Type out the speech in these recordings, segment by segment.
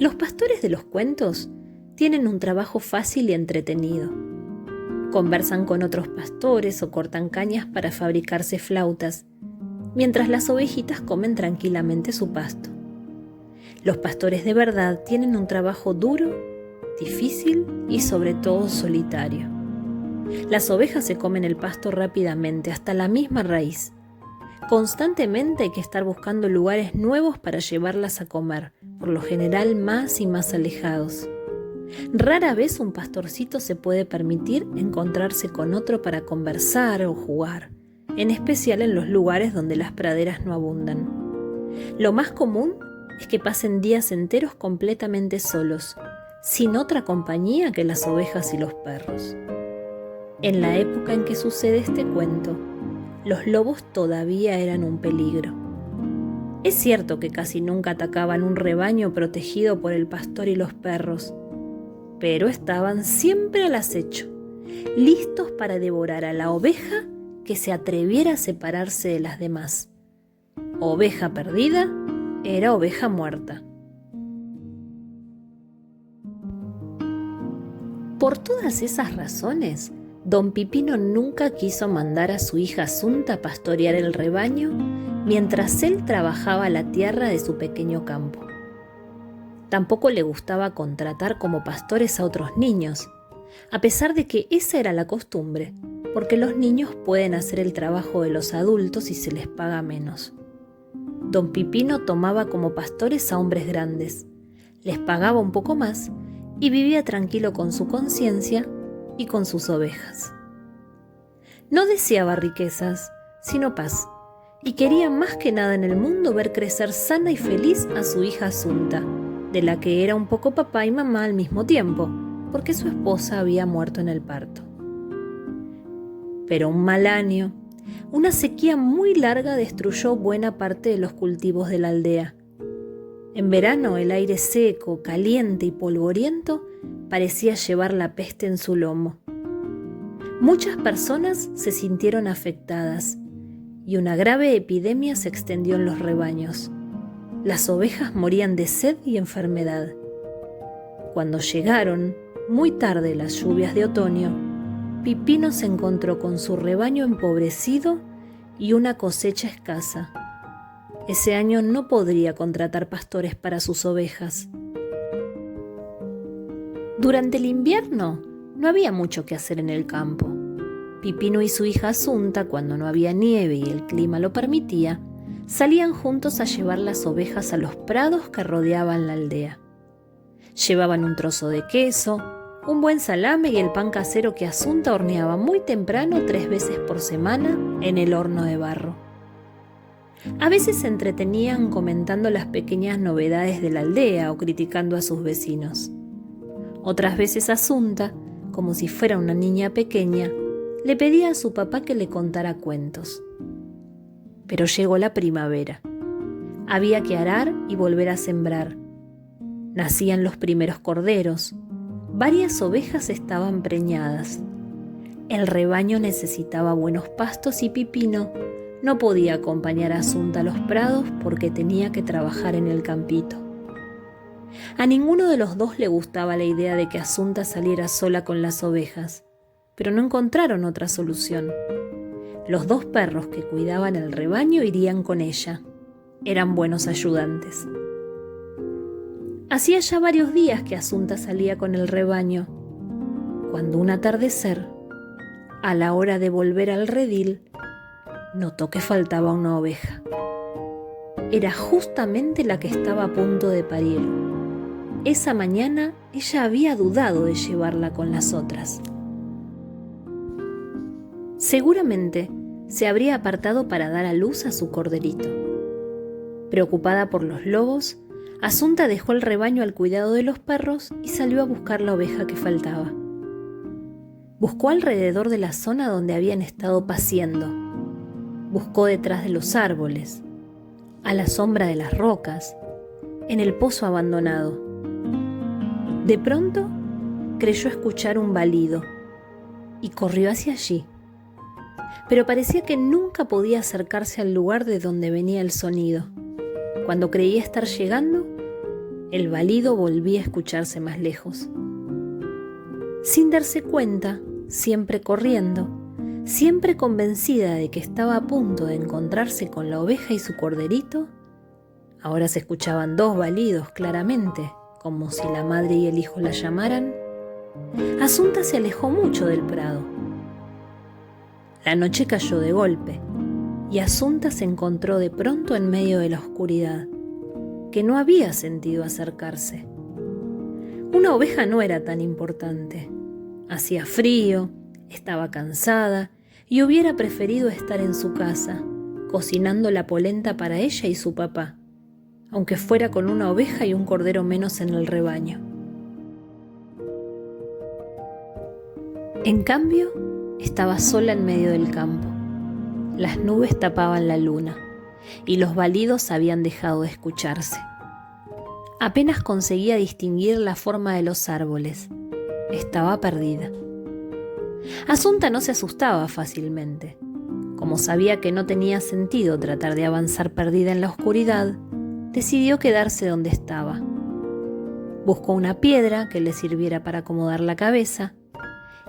Los pastores de los cuentos tienen un trabajo fácil y entretenido. Conversan con otros pastores o cortan cañas para fabricarse flautas, mientras las ovejitas comen tranquilamente su pasto. Los pastores de verdad tienen un trabajo duro, difícil y sobre todo solitario. Las ovejas se comen el pasto rápidamente, hasta la misma raíz. Constantemente hay que estar buscando lugares nuevos para llevarlas a comer, por lo general más y más alejados. Rara vez un pastorcito se puede permitir encontrarse con otro para conversar o jugar, en especial en los lugares donde las praderas no abundan. Lo más común es que pasen días enteros completamente solos, sin otra compañía que las ovejas y los perros. En la época en que sucede este cuento, los lobos todavía eran un peligro. Es cierto que casi nunca atacaban un rebaño protegido por el pastor y los perros, pero estaban siempre al acecho, listos para devorar a la oveja que se atreviera a separarse de las demás. Oveja perdida era oveja muerta. Por todas esas razones, Don Pipino nunca quiso mandar a su hija Asunta a pastorear el rebaño mientras él trabajaba la tierra de su pequeño campo. Tampoco le gustaba contratar como pastores a otros niños, a pesar de que esa era la costumbre, porque los niños pueden hacer el trabajo de los adultos y se les paga menos. Don Pipino tomaba como pastores a hombres grandes, les pagaba un poco más y vivía tranquilo con su conciencia y con sus ovejas. No deseaba riquezas, sino paz, y quería más que nada en el mundo ver crecer sana y feliz a su hija Asunta, de la que era un poco papá y mamá al mismo tiempo, porque su esposa había muerto en el parto. Pero un mal año, una sequía muy larga destruyó buena parte de los cultivos de la aldea. En verano el aire seco, caliente y polvoriento parecía llevar la peste en su lomo. Muchas personas se sintieron afectadas y una grave epidemia se extendió en los rebaños. Las ovejas morían de sed y enfermedad. Cuando llegaron, muy tarde, las lluvias de otoño, Pipino se encontró con su rebaño empobrecido y una cosecha escasa. Ese año no podría contratar pastores para sus ovejas. Durante el invierno no había mucho que hacer en el campo. Pipino y su hija Asunta, cuando no había nieve y el clima lo permitía, salían juntos a llevar las ovejas a los prados que rodeaban la aldea. Llevaban un trozo de queso, un buen salame y el pan casero que Asunta horneaba muy temprano 3 veces por semana en el horno de barro. A veces se entretenían comentando las pequeñas novedades de la aldea o criticando a sus vecinos. Otras veces Asunta, como si fuera una niña pequeña, le pedía a su papá que le contara cuentos. Pero llegó la primavera. Había que arar y volver a sembrar. Nacían los primeros corderos. Varias ovejas estaban preñadas. El rebaño necesitaba buenos pastos y Pipino no podía acompañar a Asunta a los prados porque tenía que trabajar en el campito. A ninguno de los dos le gustaba la idea de que Asunta saliera sola con las ovejas, pero no encontraron otra solución. Los 2 perros que cuidaban el rebaño irían con ella. Eran buenos ayudantes. Hacía ya varios días que Asunta salía con el rebaño, cuando un atardecer, a la hora de volver al redil, notó que faltaba una oveja. Era justamente la que estaba a punto de parir. Esa mañana ella había dudado de llevarla con las otras. Seguramente se habría apartado para dar a luz a su corderito. Preocupada por los lobos, Asunta dejó el rebaño al cuidado de los perros y salió a buscar la oveja que faltaba. Buscó alrededor de la zona donde habían estado paciendo. Buscó detrás de los árboles, a la sombra de las rocas, en el pozo abandonado. De pronto, creyó escuchar un balido y corrió hacia allí. Pero parecía que nunca podía acercarse al lugar de donde venía el sonido. Cuando creía estar llegando, El balido volvía a escucharse más lejos. Sin darse cuenta, siempre corriendo, siempre convencida de que estaba a punto de encontrarse con la oveja y su corderito, ahora se escuchaban 2 balidos claramente, como si la madre y el hijo la llamaran. Asunta se alejó mucho del prado. La noche cayó de golpe y Asunta se encontró de pronto en medio de la oscuridad, que no había sentido acercarse. Una oveja no era tan importante. Hacía frío, estaba cansada y hubiera preferido estar en su casa, cocinando la polenta para ella y su papá, aunque fuera con una oveja y un cordero menos en el rebaño. En cambio, estaba sola en medio del campo. Las nubes tapaban la luna y los balidos habían dejado de escucharse. Apenas conseguía distinguir la forma de los árboles. Estaba perdida. Asunta no se asustaba fácilmente. Como sabía que no tenía sentido tratar de avanzar perdida en la oscuridad, decidió quedarse donde estaba. Buscó una piedra que le sirviera para acomodar la cabeza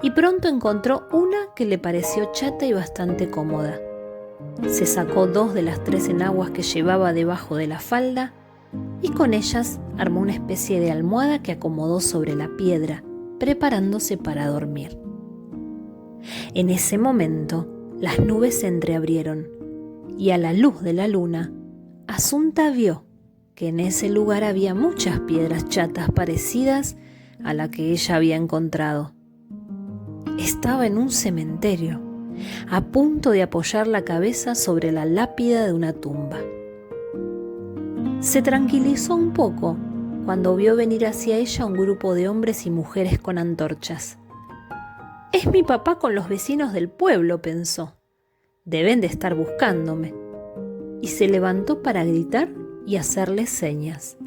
y pronto encontró una que le pareció chata y bastante cómoda. Se sacó 2 de las 3 enaguas que llevaba debajo de la falda y con ellas armó una especie de almohada que acomodó sobre la piedra, preparándose para dormir. En ese momento, las nubes se entreabrieron y a la luz de la luna, Asunta vio que en ese lugar había muchas piedras chatas parecidas a la que ella había encontrado. Estaba en un cementerio, a punto de apoyar la cabeza sobre la lápida de una tumba. Se tranquilizó un poco cuando vio venir hacia ella un grupo de hombres y mujeres con antorchas. «Es mi papá con los vecinos del pueblo», pensó. «Deben de estar buscándome». Y se levantó para gritar y hacerles señas.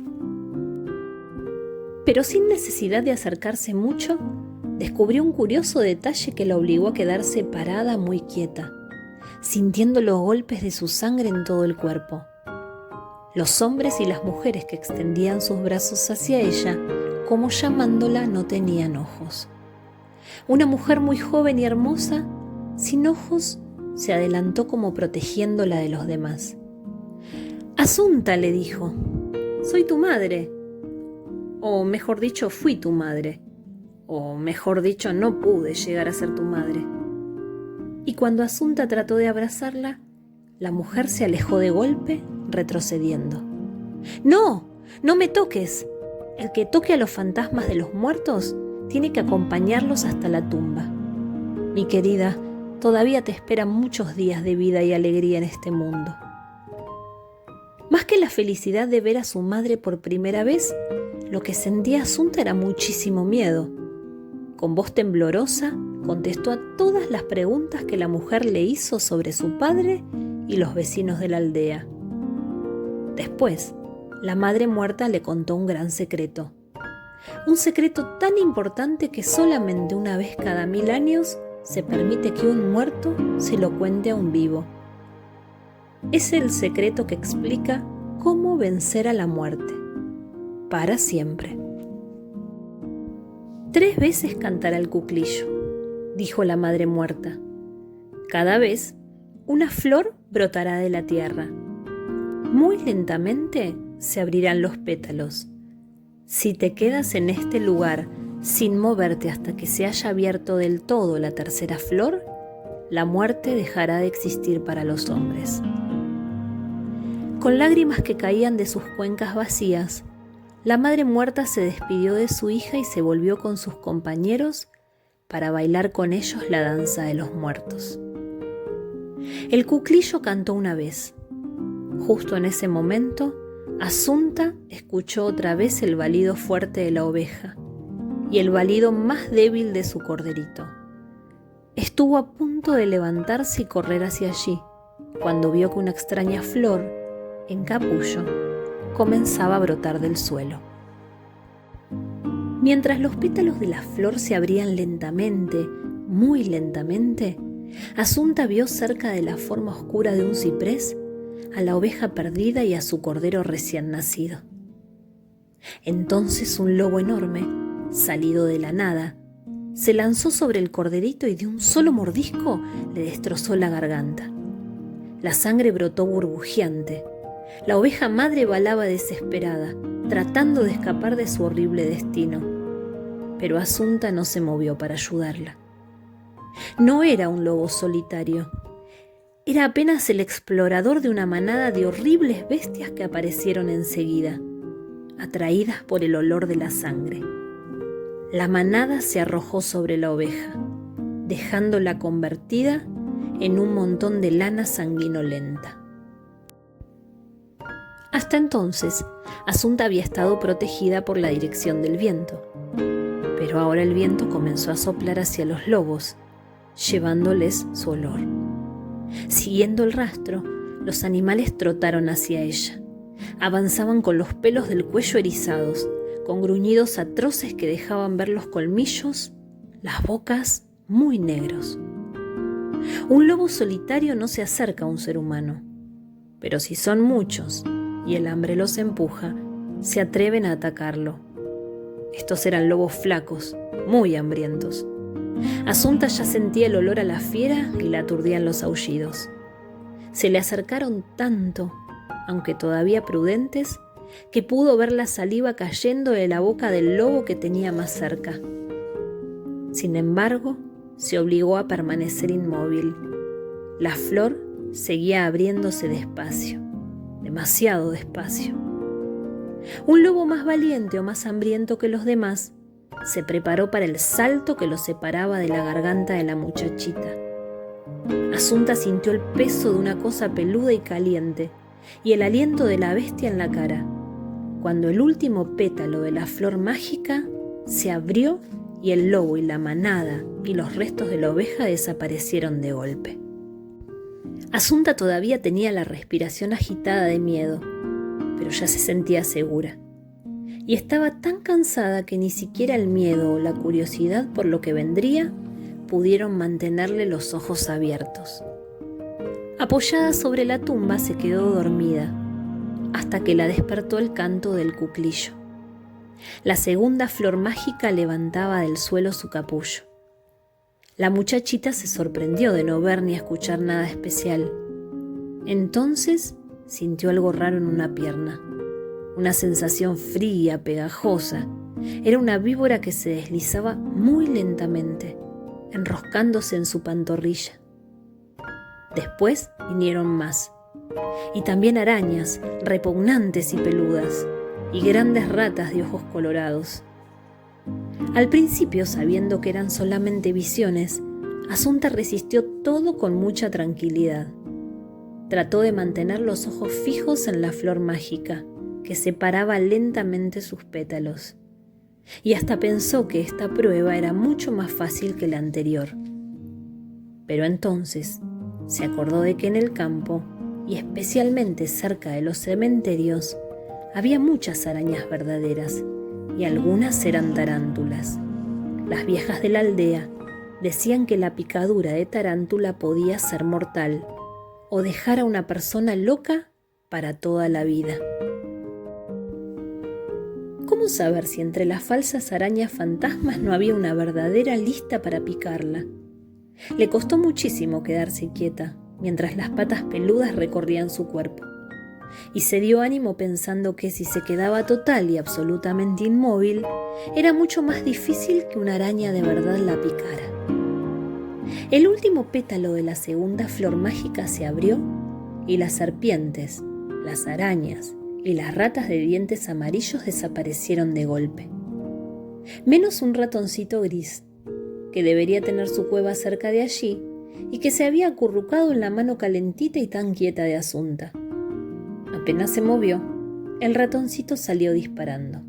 Pero sin necesidad de acercarse mucho, descubrió un curioso detalle que la obligó a quedarse parada muy quieta, sintiendo los golpes de su sangre en todo el cuerpo. Los hombres y las mujeres que extendían sus brazos hacia ella, como llamándola, no tenían ojos. Una mujer muy joven y hermosa, sin ojos, se adelantó como protegiéndola de los demás. «Asunta», le dijo, «soy tu madre. O mejor dicho, fui tu madre. O mejor dicho, no pude llegar a ser tu madre». Y cuando Asunta trató de abrazarla, la mujer se alejó de golpe, retrocediendo. «No, no me toques. El que toque a los fantasmas de los muertos tiene que acompañarlos hasta la tumba. Mi querida, todavía te esperan muchos días de vida y alegría en este mundo». Más que la felicidad de ver a su madre por primera vez, lo que sentía Asunta era muchísimo miedo. Con voz temblorosa, contestó a todas las preguntas que la mujer le hizo sobre su padre y los vecinos de la aldea. Después, la madre muerta le contó un gran secreto. Un secreto tan importante que solamente una vez cada 1000 años se permite que un muerto se lo cuente a un vivo. Es el secreto que explica cómo vencer a la muerte, para siempre. 3 veces cantará el cuclillo, dijo la madre muerta. Cada vez, una flor brotará de la tierra. Muy lentamente se abrirán los pétalos. Si te quedas en este lugar sin moverte hasta que se haya abierto del todo la tercera flor, la muerte dejará de existir para los hombres. Con lágrimas que caían de sus cuencas vacías, la madre muerta se despidió de su hija y se volvió con sus compañeros para bailar con ellos la danza de los muertos. El cuclillo cantó una vez. Justo en ese momento, Asunta escuchó otra vez el balido fuerte de la oveja y el balido más débil de su corderito. Estuvo a punto de levantarse y correr hacia allí, cuando vio que una extraña flor, en capullo, comenzaba a brotar del suelo. Mientras los pétalos de la flor se abrían lentamente, muy lentamente, Asunta vio cerca de la forma oscura de un ciprés a la oveja perdida y a su cordero recién nacido. Entonces un lobo enorme, salido de la nada, se lanzó sobre el corderito y de un solo mordisco le destrozó la garganta. La sangre brotó burbujeante. La oveja madre balaba desesperada, tratando de escapar de su horrible destino. Pero Asunta no se movió para ayudarla. No era un lobo solitario. Era apenas el explorador de una manada de horribles bestias que aparecieron enseguida, atraídas por el olor de la sangre. La manada se arrojó sobre la oveja, dejándola convertida en un montón de lana sanguinolenta. Hasta entonces, Asunta había estado protegida por la dirección del viento, pero ahora el viento comenzó a soplar hacia los lobos, llevándoles su olor. Siguiendo el rastro, los animales trotaron hacia ella. Avanzaban con los pelos del cuello erizados, con gruñidos atroces que dejaban ver los colmillos, las bocas muy negros. Un lobo solitario no se acerca a un ser humano, pero si son muchos y el hambre los empuja, se atreven a atacarlo. Estos eran lobos flacos, muy hambrientos. Asunta ya sentía el olor a la fiera y la aturdían los aullidos. Se le acercaron tanto, aunque todavía prudentes, que pudo ver la saliva cayendo de la boca del lobo que tenía más cerca. Sin embargo, se obligó a permanecer inmóvil. La flor seguía abriéndose despacio, demasiado despacio. Un lobo más valiente o más hambriento que los demás se preparó para el salto que lo separaba de la garganta de la muchachita. Asunta sintió el peso de una cosa peluda y caliente y el aliento de la bestia en la cara, cuando el último pétalo de la flor mágica se abrió y el lobo y la manada y los restos de la oveja desaparecieron de golpe. Asunta todavía tenía la respiración agitada de miedo, pero ya se sentía segura. Y estaba tan cansada que ni siquiera el miedo o la curiosidad por lo que vendría pudieron mantenerle los ojos abiertos. Apoyada sobre la tumba se quedó dormida, hasta que la despertó el canto del cuclillo. La segunda flor mágica levantaba del suelo su capullo. La muchachita se sorprendió de no ver ni escuchar nada especial. Entonces sintió algo raro en una pierna, una sensación fría, pegajosa. Era una víbora que se deslizaba muy lentamente, enroscándose en su pantorrilla. Después vinieron más, y también arañas, repugnantes y peludas, y grandes ratas de ojos colorados. Al principio, sabiendo que eran solamente visiones, Asunta resistió todo con mucha tranquilidad. Trató de mantener los ojos fijos en la flor mágica, que separaba lentamente sus pétalos, y hasta pensó que esta prueba era mucho más fácil que la anterior. Pero entonces se acordó de que en el campo, y especialmente cerca de los cementerios, había muchas arañas verdaderas, y algunas eran tarántulas. Las viejas de la aldea decían que la picadura de tarántula podía ser mortal, o dejar a una persona loca para toda la vida. ¿Cómo saber si entre las falsas arañas fantasmas no había una verdadera lista para picarla? Le costó muchísimo quedarse quieta mientras las patas peludas recorrían su cuerpo, y se dio ánimo pensando que si se quedaba total y absolutamente inmóvil, era mucho más difícil que una araña de verdad la picara. El último pétalo de la segunda flor mágica se abrió y las serpientes, las arañas y las ratas de dientes amarillos desaparecieron de golpe. Menos un ratoncito gris, que debería tener su cueva cerca de allí y que se había acurrucado en la mano calentita y tan quieta de Asunta. Apenas se movió, el ratoncito salió disparando.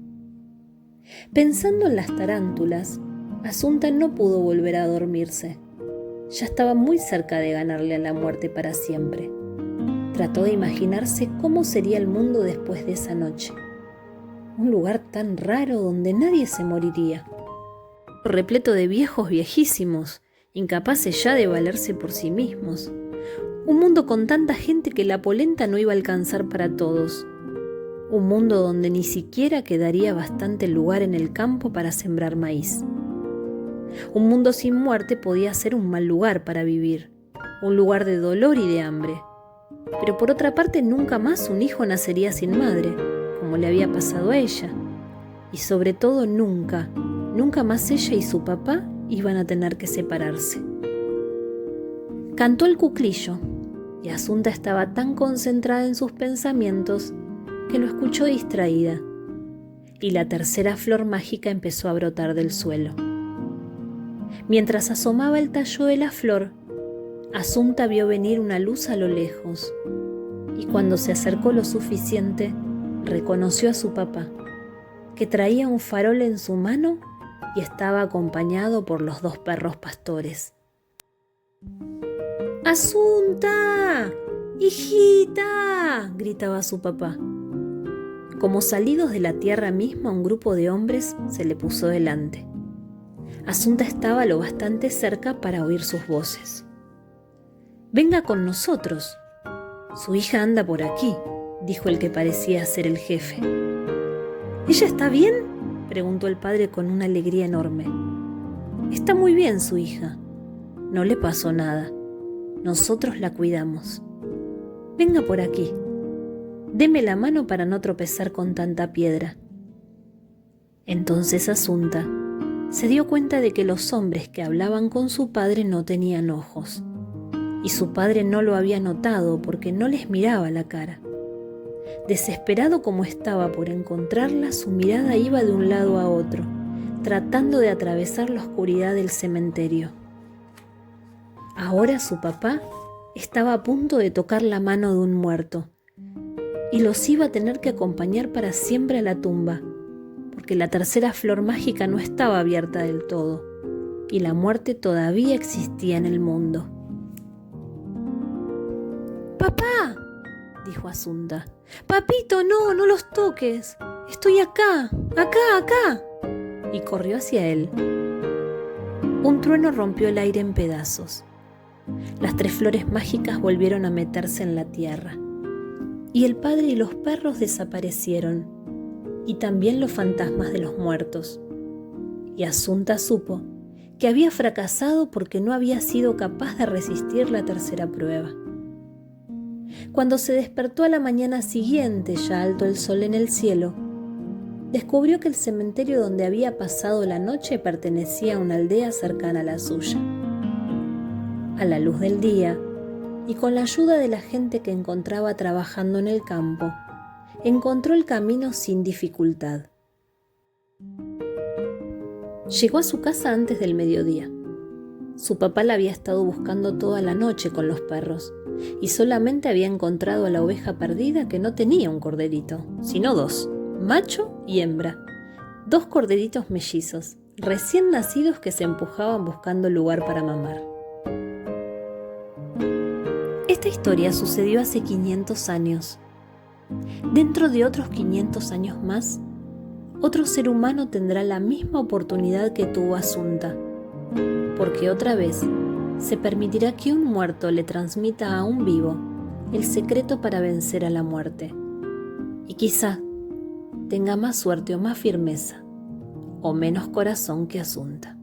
Pensando en las tarántulas, Asunta no pudo volver a dormirse. Ya estaba muy cerca de ganarle a la muerte para siempre. Trató de imaginarse cómo sería el mundo después de esa noche. Un lugar tan raro donde nadie se moriría. Repleto de viejos viejísimos, incapaces ya de valerse por sí mismos. Un mundo con tanta gente que la polenta no iba a alcanzar para todos. un mundo donde ni siquiera quedaría bastante lugar en el campo para sembrar maíz. Un mundo sin muerte podía ser un mal lugar para vivir, un lugar de dolor y de hambre. Pero por otra parte, nunca más un hijo nacería sin madre, como le había pasado a ella. Y sobre todo nunca más ella y su papá iban a tener que separarse. Cantó el cuclillo, y Asunta estaba tan concentrada en sus pensamientos que lo escuchó distraída, y la tercera flor mágica empezó a brotar del suelo. Mientras asomaba el tallo de la flor, Asunta vio venir una luz a lo lejos, y cuando se acercó lo suficiente, reconoció a su papá, que traía un farol en su mano y estaba acompañado por los 2 perros pastores. ¡Asunta! ¡Hijita!, gritaba su papá. Como salidos de la tierra misma, un grupo de hombres se le puso delante. Asunta estaba lo bastante cerca para oír sus voces. «Venga con nosotros. Su hija anda por aquí», dijo el que parecía ser el jefe. «¿Ella está bien?», preguntó el padre con una alegría enorme. «Está muy bien su hija. No le pasó nada. Nosotros la cuidamos. Venga por aquí. Deme la mano para no tropezar con tanta piedra». Entonces Asunta se dio cuenta de que los hombres que hablaban con su padre no tenían ojos, y su padre no lo había notado porque no les miraba la cara. Desesperado como estaba por encontrarla, su mirada iba de un lado a otro, tratando de atravesar la oscuridad del cementerio. Ahora su papá estaba a punto de tocar la mano de un muerto, y los iba a tener que acompañar para siempre a la tumba, porque la tercera flor mágica no estaba abierta del todo, y la muerte todavía existía en el mundo. «¡Papá!», dijo Asunta. «Papito, no los toques. Estoy acá. Y corrió hacia él. Un trueno rompió el aire en pedazos. Las 3 flores mágicas volvieron a meterse en la tierra, y el padre y los perros desaparecieron, y también los fantasmas de los muertos. Y Asunta supo que había fracasado porque no había sido capaz de resistir la tercera prueba. Cuando se despertó a la mañana siguiente, ya alto el sol en el cielo, descubrió que el cementerio donde había pasado la noche pertenecía a una aldea cercana a la suya. A la luz del día, y con la ayuda de la gente que encontraba trabajando en el campo, encontró el camino sin dificultad. Llegó a su casa antes del mediodía. Su papá la había estado buscando toda la noche con los perros, y solamente había encontrado a la oveja perdida, que no tenía un corderito, sino 2, macho y hembra, 2 corderitos mellizos, recién nacidos que se empujaban buscando lugar para mamar. Esta historia sucedió hace 500 años. Dentro de otros 500 años más, otro ser humano tendrá la misma oportunidad que tuvo Asunta, porque otra vez se permitirá que un muerto le transmita a un vivo el secreto para vencer a la muerte, y quizá tenga más suerte o más firmeza, o menos corazón que Asunta.